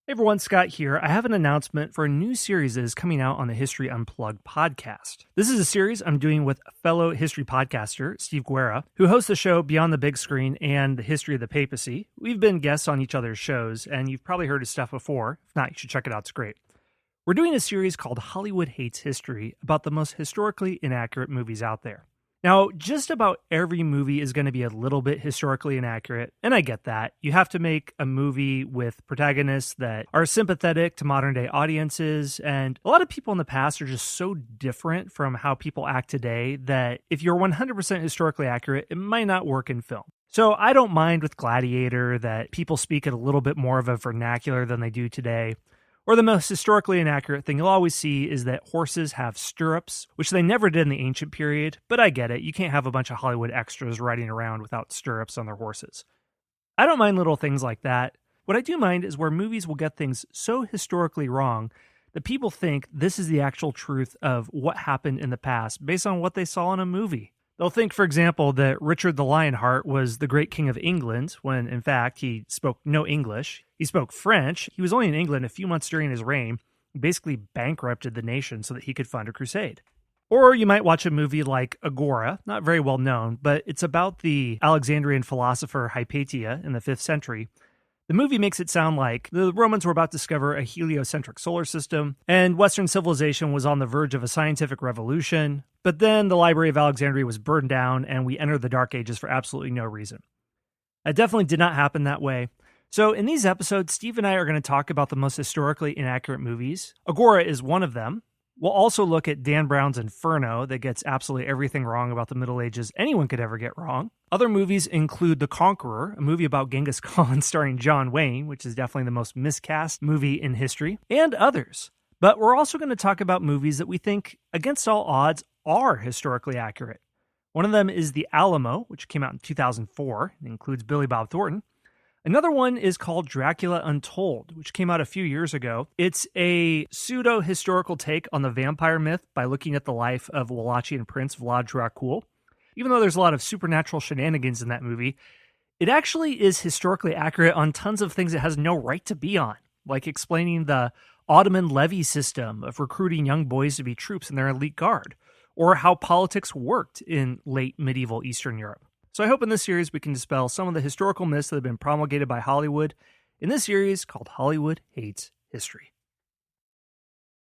Hey everyone, Scott here. I have an announcement for a new series that is coming out on the History Unplugged podcast. This is a series I'm doing with fellow history podcaster Steve Guerra, who hosts the show Beyond the Big Screen and The History of the Papacy. We've been guests on each other's shows, and you've probably heard his stuff before. If not, you should check it out. It's great. We're doing a series called Hollywood Hates History about the most historically inaccurate movies out there. Now, just about every movie is going to be a little bit historically inaccurate, and I get that. You have to make a movie with protagonists that are sympathetic to modern-day audiences, and a lot of people in the past are just so different from how people act today that if you're 100% historically accurate, it might not work in film. So I don't mind with Gladiator that people speak at a little bit more of a vernacular than they do today. Or the most historically inaccurate thing you'll always see is that horses have stirrups, which they never did in the ancient period, but I get it. You can't have a bunch of Hollywood extras riding around without stirrups on their horses. I don't mind little things like that. What I do mind is where movies will get things so historically wrong that people think this is the actual truth of what happened in the past based on what they saw in a movie. They'll think, for example, that Richard the Lionheart was the great king of England, when in fact he spoke no English. He spoke French. He was only in England a few months during his reign, basically bankrupted the nation so that he could fund a crusade. Or you might watch a movie like Agora, not very well known, but it's about the Alexandrian philosopher Hypatia in the 5th century. The movie makes it sound like the Romans were about to discover a heliocentric solar system, and Western civilization was on the verge of a scientific revolution, but then the Library of Alexandria was burned down, and we entered the Dark Ages for absolutely no reason. That definitely did not happen that way. So in these episodes, Steve and I are going to talk about the most historically inaccurate movies. Agora is one of them. We'll also look at Dan Brown's Inferno that gets absolutely everything wrong about the Middle Ages anyone could ever get wrong. Other movies include The Conqueror, a movie about Genghis Khan starring John Wayne, which is definitely the most miscast movie in history, and others. But we're also going to talk about movies that we think, against all odds, are historically accurate. One of them is The Alamo, which came out in 2004 and includes Billy Bob Thornton. Another one is called Dracula Untold, which came out a few years ago. It's a pseudo-historical take on the vampire myth by looking at the life of Wallachian prince Vlad Dracul. Even though there's a lot of supernatural shenanigans in that movie, it actually is historically accurate on tons of things it has no right to be on, like explaining the Ottoman levy system of recruiting young boys to be troops in their elite guard, or how politics worked in late medieval Eastern Europe. So I hope in this series we can dispel some of the historical myths that have been promulgated by Hollywood in this series called Hollywood Hates History.